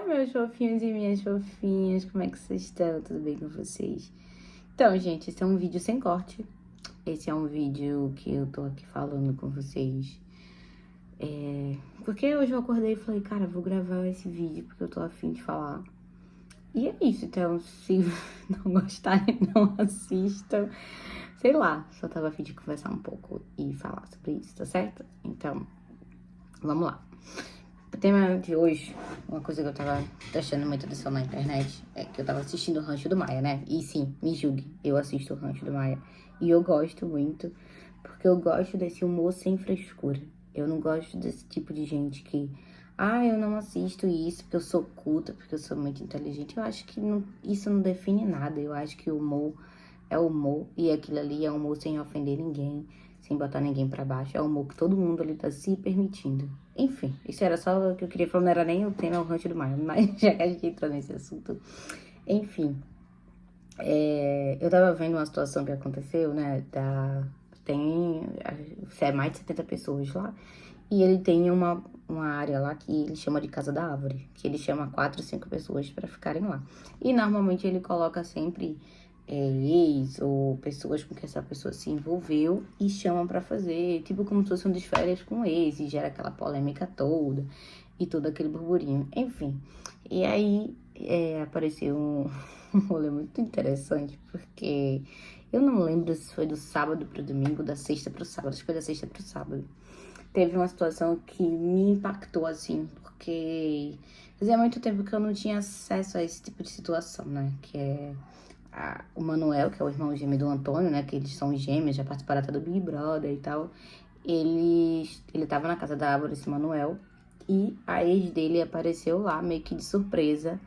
Oi, meus fofinhos e minhas fofinhas, como é que vocês estão? Tudo bem com vocês? Então, gente, esse é um vídeo sem corte. Esse é um vídeo que eu tô aqui falando com vocês. Porque hoje eu acordei e falei, cara, vou gravar esse vídeo porque eu tô afim de falar. E é isso, então, se não gostarem, não assistam. Sei lá, só tava afim de conversar um pouco e falar sobre isso, tá certo? Então, vamos lá. O tema de hoje, uma coisa que eu tava prestando muita atenção na internet, é que eu tava assistindo o Rancho do Maia, né? E sim, me julgue, eu assisto o Rancho do Maia. E eu gosto muito, porque eu gosto desse humor sem frescura. Eu não gosto desse tipo de gente que, eu não assisto isso porque eu sou culta, porque eu sou muito inteligente. Eu acho que isso não define nada. Eu acho que o humor é humor, e aquilo ali é humor sem ofender ninguém, sem botar ninguém pra baixo. É humor que todo mundo ali tá se permitindo. Enfim, isso era só o que eu queria falar, não era nem o tema, o Rancho do Maia, mas já que a gente entrou nesse assunto. Enfim, eu tava vendo uma situação que aconteceu, né, tem mais de 70 pessoas lá, e ele tem uma área lá que ele chama de Casa da Árvore, que ele chama 4, 5 pessoas pra ficarem lá. E normalmente ele coloca sempre ex ou pessoas com que essa pessoa se envolveu e chamam pra fazer, tipo como se fosse um de férias com ex, e gera aquela polêmica toda e todo aquele burburinho, enfim. E aí apareceu um rolê muito interessante, porque eu não lembro se foi do sábado pro domingo, da sexta pro sábado, acho que foi da sexta pro sábado. Teve uma situação que me impactou, assim, porque fazia muito tempo que eu não tinha acesso a esse tipo de situação, né, que é o Manuel, que é o irmão gêmeo do Antônio, né? Que eles são gêmeos, já participaram até do Big Brother e tal. Ele tava na casa da Árvore, esse Manuel, e a ex dele apareceu lá, meio que de surpresa,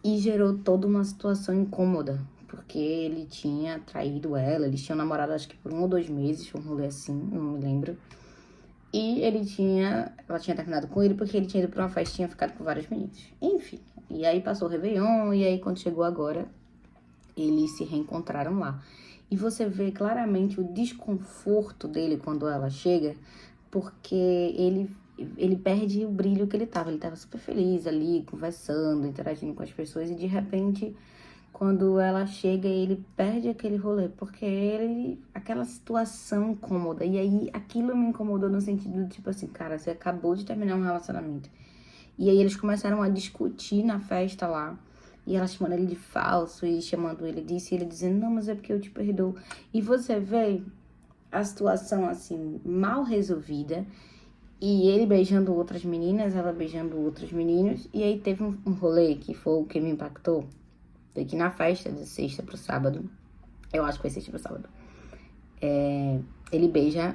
e gerou toda uma situação incômoda, porque ele tinha traído ela, eles tinham namorado acho que por 1 ou 2 meses, um rolê assim, não me lembro. E ela tinha terminado com ele porque ele tinha ido pra uma festinha, ficado com vários meninos. Enfim, e aí passou o Réveillon, e aí quando chegou agora, eles se reencontraram lá. E você vê claramente o desconforto dele quando ela chega, porque ele perde o brilho que ele tava. Ele tava super feliz ali, conversando, interagindo com as pessoas, e de repente, quando ela chega, ele perde aquele rolê, porque aquela situação incômoda. E aí aquilo me incomodou no sentido de, tipo assim, cara, você acabou de terminar um relacionamento. E aí eles começaram a discutir na festa lá. E ela chamando ele de falso e chamando ele disso. E ele dizendo, não, mas é porque eu te perdoo. E você vê a situação, assim, mal resolvida. E ele beijando outras meninas, ela beijando outros meninos. E aí teve um rolê que foi o que me impactou. Foi que na festa de sexta pro sábado, eu acho que foi sexta pro sábado, ele beija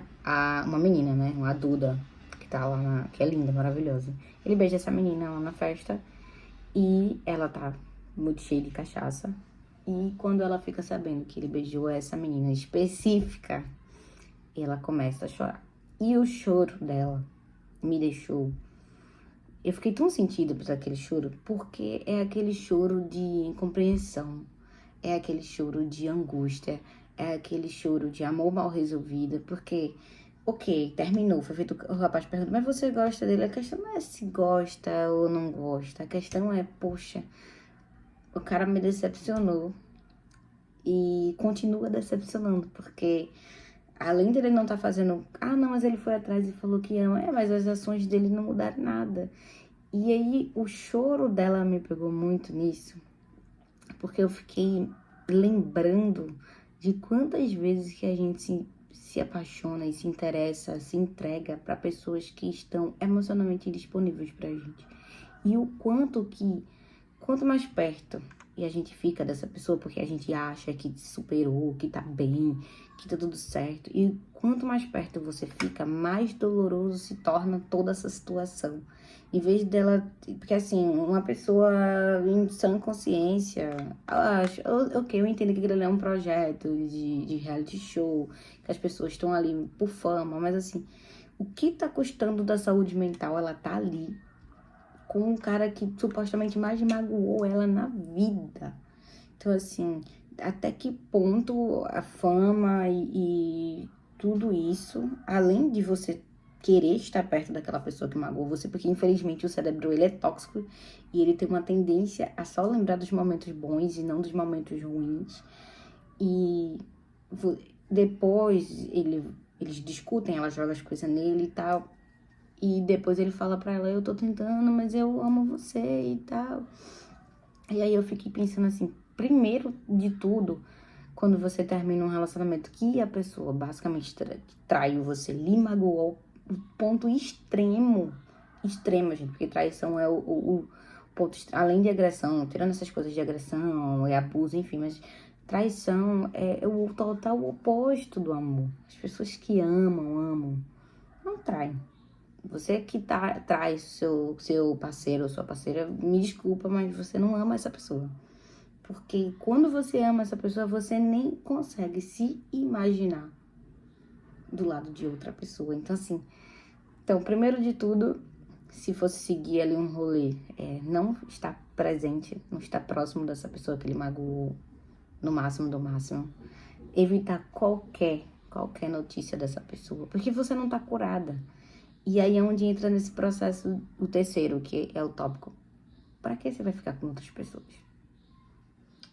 uma menina, né? Uma Duda, que tá lá, que é linda, maravilhosa. Ele beija essa menina lá na festa e ela tá muito cheia de cachaça. E quando ela fica sabendo que ele beijou essa menina específica, ela começa a chorar. E o choro dela me deixou... Eu fiquei tão sentida por aquele choro, porque é aquele choro de incompreensão, é aquele choro de angústia, é aquele choro de amor mal resolvido, porque, ok, terminou, foi feito, o rapaz pergunta, mas você gosta dele? A questão não é se gosta ou não gosta, a questão é, poxa, o cara me decepcionou e continua decepcionando, porque além dele não estar fazendo, não, mas ele foi atrás e falou que ama, mas as ações dele não mudaram nada. E aí o choro dela me pegou muito nisso, porque eu fiquei lembrando de quantas vezes que a gente se apaixona e se interessa, se entrega para pessoas que estão emocionalmente indisponíveis pra gente. E o quanto mais perto e a gente fica dessa pessoa porque a gente acha que superou, que tá bem, que tá tudo certo. E quanto mais perto você fica, mais doloroso se torna toda essa situação. Em vez dela... Porque assim, uma pessoa em sã consciência, ela acha... Ok, eu entendo que ele é um projeto de reality show, que as pessoas estão ali por fama, mas assim, o que tá custando da saúde mental? Ela tá ali com um cara que supostamente mais magoou ela na vida. Então, assim, até que ponto a fama e tudo isso, além de você querer estar perto daquela pessoa que magoou você, porque infelizmente o cérebro, ele é tóxico e ele tem uma tendência a só lembrar dos momentos bons e não dos momentos ruins. E depois eles discutem, ela joga as coisas nele e tal. E depois ele fala pra ela, eu tô tentando, mas eu amo você e tal. E aí eu fiquei pensando assim, primeiro de tudo, quando você termina um relacionamento que a pessoa basicamente traiu você, lhe magoou, o ponto extremo, gente, porque traição é o ponto, além de agressão, tirando essas coisas de agressão e abuso, enfim, mas traição é o total oposto do amor. As pessoas que amam, não traem. Você que traz seu parceiro ou sua parceira, me desculpa, mas você não ama essa pessoa. Porque quando você ama essa pessoa, você nem consegue se imaginar do lado de outra pessoa. Então, assim, primeiro de tudo, se fosse seguir ali um rolê, não estar presente, não estar próximo dessa pessoa que ele magoou, no máximo do máximo. Evitar qualquer notícia dessa pessoa, porque você não tá curada. E aí é onde entra nesse processo o terceiro, que é o tópico. Pra que você vai ficar com outras pessoas?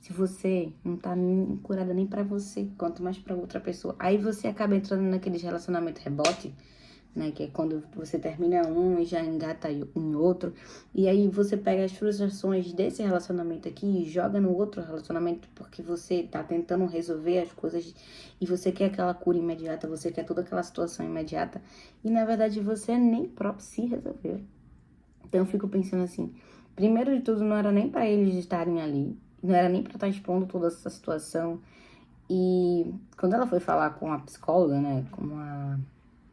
Se você não tá curada nem pra você, quanto mais pra outra pessoa. Aí você acaba entrando naqueles relacionamento rebote, né? Que é quando você termina um e já engata em outro. E aí você pega as frustrações desse relacionamento aqui e joga no outro relacionamento porque você tá tentando resolver as coisas e você quer aquela cura imediata, você quer toda aquela situação imediata. E na verdade você nem próprio se resolveu. Então eu fico pensando assim, primeiro de tudo não era nem pra eles estarem ali, não era nem pra estar expondo toda essa situação. E quando ela foi falar com a psicóloga, né,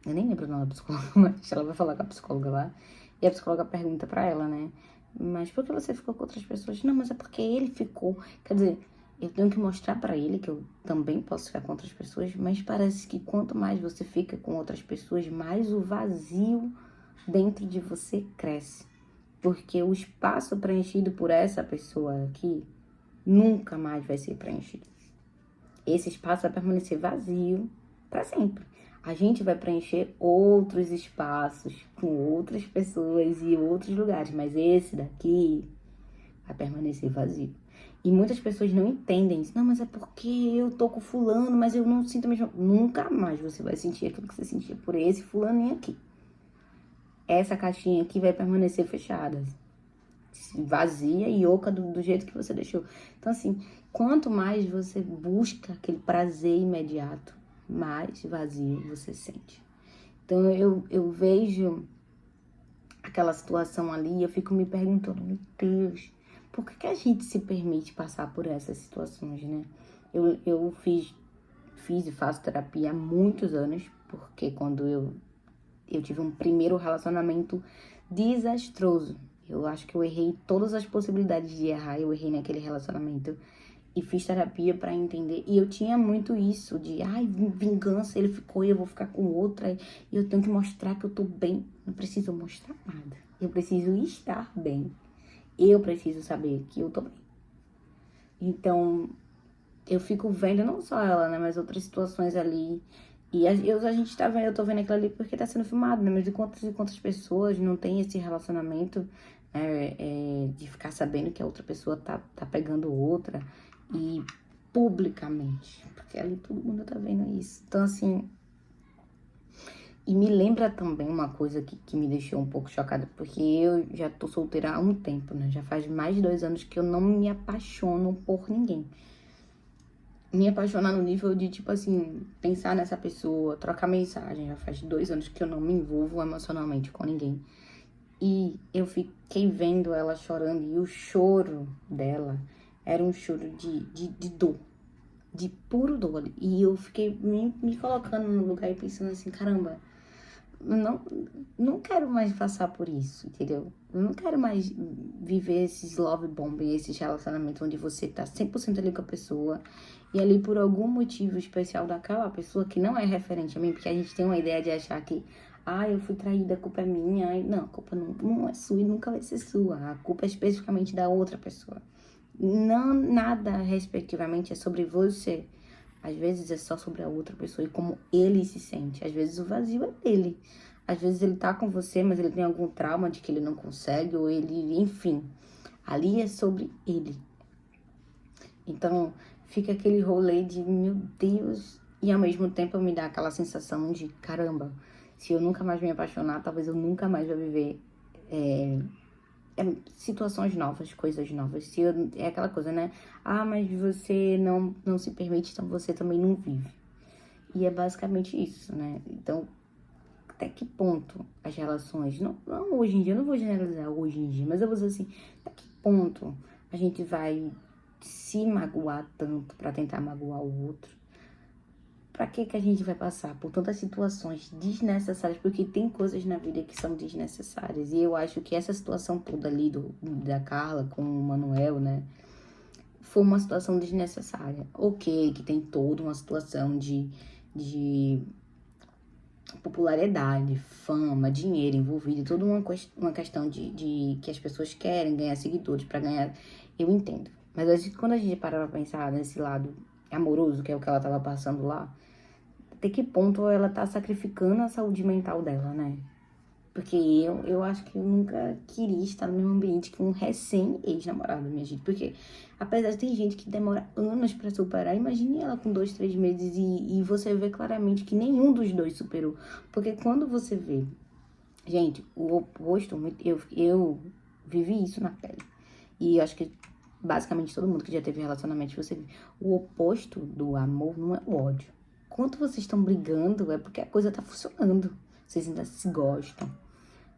eu nem lembro o nome da psicóloga, mas ela vai falar com a psicóloga lá. E a psicóloga pergunta pra ela, né? Mas por que você ficou com outras pessoas? Não, mas é porque ele ficou. Quer dizer, eu tenho que mostrar pra ele que eu também posso ficar com outras pessoas. Mas parece que quanto mais você fica com outras pessoas, mais o vazio dentro de você cresce. Porque o espaço preenchido por essa pessoa aqui nunca mais vai ser preenchido. Esse espaço vai permanecer vazio para sempre. A gente vai preencher outros espaços com outras pessoas e outros lugares, mas esse daqui vai permanecer vazio. E muitas pessoas não entendem isso. Não, mas é porque eu tô com fulano, mas eu não sinto a mesma... Nunca mais você vai sentir aquilo que você sentia por esse fulaninho aqui. Essa caixinha aqui vai permanecer fechada, vazia e oca do jeito que você deixou. Então, assim, quanto mais você busca aquele prazer imediato, mais vazio você sente. Então, eu vejo aquela situação ali e eu fico me perguntando, meu Deus, por que a gente se permite passar por essas situações, né? Eu fiz e faço terapia há muitos anos, porque quando eu tive um primeiro relacionamento desastroso. Eu acho que eu errei todas as possibilidades de errar, eu errei naquele relacionamento. E fiz terapia pra entender. E eu tinha muito isso de, ai, vingança, ele ficou e eu vou ficar com outra. E eu tenho que mostrar que eu tô bem. Não preciso mostrar nada. Eu preciso estar bem. Eu preciso saber que eu tô bem. Então, eu fico vendo, não só ela, né, mas outras situações ali. E a gente tá vendo, eu tô vendo aquilo ali porque tá sendo filmado, né? Mas de quantas pessoas não tem esse relacionamento de ficar sabendo que a outra pessoa tá pegando outra e publicamente. Porque ali todo mundo tá vendo isso. Então, assim. E me lembra também uma coisa que me deixou um pouco chocada, porque eu já tô solteira há um tempo, né? Já faz mais de 2 anos que eu não me apaixono por ninguém. Me apaixonar no nível de, tipo assim, pensar nessa pessoa, trocar mensagem. Já faz 2 anos que eu não me envolvo emocionalmente com ninguém. E eu fiquei vendo ela chorando e o choro dela era um choro de dor, de puro dor. E eu fiquei me colocando no lugar e pensando assim, caramba, não quero mais passar por isso, entendeu? Eu não quero mais viver esses love bombing, esses relacionamentos onde você tá 100% ali com a pessoa e ali por algum motivo especial daquela pessoa que não é referente a mim, porque a gente tem uma ideia de achar que, eu fui traída, a culpa é minha. Não, a culpa não é sua e nunca vai ser sua. A culpa é especificamente da outra pessoa. Não, nada, respectivamente, é sobre você. Às vezes é só sobre a outra pessoa e como ele se sente. Às vezes o vazio é dele. Às vezes ele tá com você, mas ele tem algum trauma de que ele não consegue, ou ele, enfim. Ali é sobre ele. Então, fica aquele rolê de, meu Deus, e ao mesmo tempo me dá aquela sensação de, caramba, se eu nunca mais me apaixonar, talvez eu nunca mais vou viver situações novas, coisas novas. É aquela coisa, né? Ah, mas você não se permite, então você também não vive. E é basicamente isso, né? Então, até que ponto as relações, não hoje em dia, eu não vou generalizar hoje em dia, mas eu vou dizer assim, até que ponto a gente vai se magoar tanto pra tentar magoar o outro? Pra que a gente vai passar por tantas situações desnecessárias? Porque tem coisas na vida que são desnecessárias. E eu acho que essa situação toda ali da Carla com o Manuel, né? Foi uma situação desnecessária. Ok, que tem toda uma situação de popularidade, fama, dinheiro envolvido, toda uma questão de que as pessoas querem ganhar seguidores para ganhar. Eu entendo. Mas quando a gente para pra pensar nesse lado amoroso, que é o que ela tava passando lá, até que ponto ela tá sacrificando a saúde mental dela, né? Porque eu acho que eu nunca queria estar no mesmo ambiente que um recém-ex-namorado, minha gente. Porque, apesar de ter gente que demora anos pra superar, imagine ela com 2, 3 meses e você vê claramente que nenhum dos dois superou. Porque quando você vê, gente, o oposto, eu vivi isso na pele. E eu acho que basicamente todo mundo que já teve relacionamento, você vê. O oposto do amor não é o ódio. Quando vocês estão brigando, é porque a coisa tá funcionando. Vocês ainda se gostam,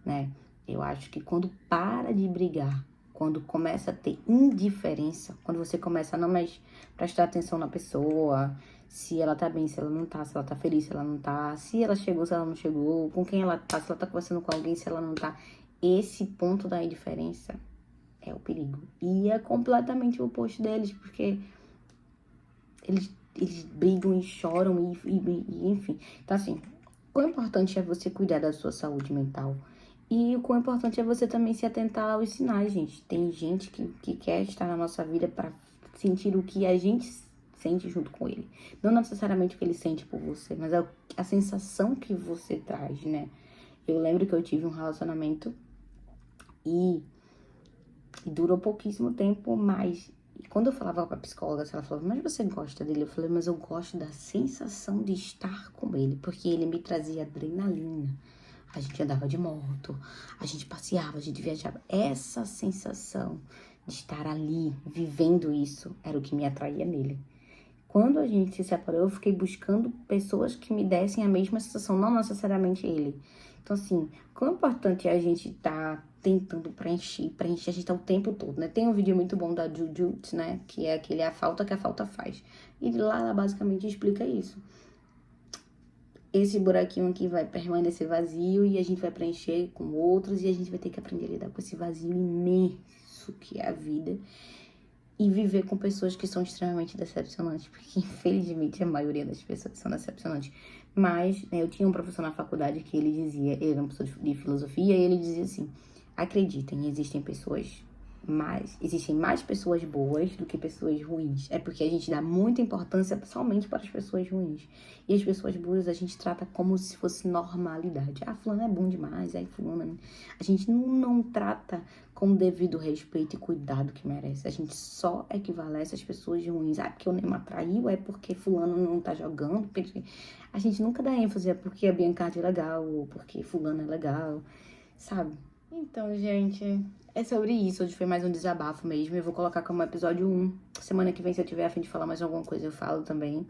né? Eu acho que quando para de brigar, quando começa a ter indiferença, quando você começa a não mais prestar atenção na pessoa, se ela tá bem, se ela não tá, se ela tá feliz, se ela não tá, se ela chegou, se ela não chegou, com quem ela tá, se ela tá conversando com alguém, se ela não tá. Esse ponto da indiferença é o perigo. E é completamente o oposto deles, porque eles brigam e choram e enfim. Então, assim, o importante é você cuidar da sua saúde mental. E o quão importante é você também se atentar aos sinais, gente. Tem gente que quer estar na nossa vida para sentir o que a gente sente junto com ele. Não necessariamente o que ele sente por você, mas a sensação que você traz, né? Eu lembro que eu tive um relacionamento e durou pouquíssimo tempo, mas quando eu falava com a psicóloga, ela falava, mas você gosta dele? Eu falei, mas eu gosto da sensação de estar com ele, porque ele me trazia adrenalina. A gente andava de moto, a gente passeava, a gente viajava. Essa sensação de estar ali, vivendo isso, era o que me atraía nele. Quando a gente se separou, eu fiquei buscando pessoas que me dessem a mesma sensação, não necessariamente ele. Então, assim, quão importante é a gente tá tentando preencher, a gente tá o tempo todo, né? Tem um vídeo muito bom da Jujut, né? Que é aquele A Falta que a Falta Faz. E lá ela basicamente explica isso. Esse buraquinho aqui vai permanecer vazio e a gente vai preencher com outros e a gente vai ter que aprender a lidar com esse vazio imenso que é a vida e viver com pessoas que são extremamente decepcionantes, porque infelizmente a maioria das pessoas são decepcionantes. Mas, né, eu tinha um professor na faculdade que ele dizia, ele era um professor de filosofia, e ele dizia assim, acreditem, existem mais pessoas boas do que pessoas ruins. É porque a gente dá muita importância somente para as pessoas ruins. E as pessoas boas a gente trata como se fosse normalidade. Ah, fulano é bom demais, aí fulano... A gente não trata com o devido respeito e cuidado que merece. A gente só equivalece as pessoas ruins. Ah, porque o Neymar traiu, é porque fulano não tá jogando. Porque... A gente nunca dá ênfase, é porque a Biancardi é legal, ou porque fulano é legal, sabe? Então, gente, é sobre isso. Hoje foi mais um desabafo mesmo. Eu vou colocar como episódio 1. Semana que vem, se eu tiver a fim de falar mais alguma coisa, eu falo também.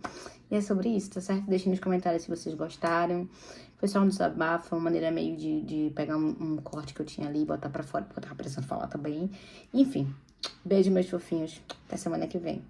E é sobre isso, tá certo? Deixem nos comentários se vocês gostaram. Foi só um desabafo, uma maneira meio de pegar um corte que eu tinha ali e botar pra fora, porque eu tava precisando falar também. Enfim, beijo, meus fofinhos. Até semana que vem.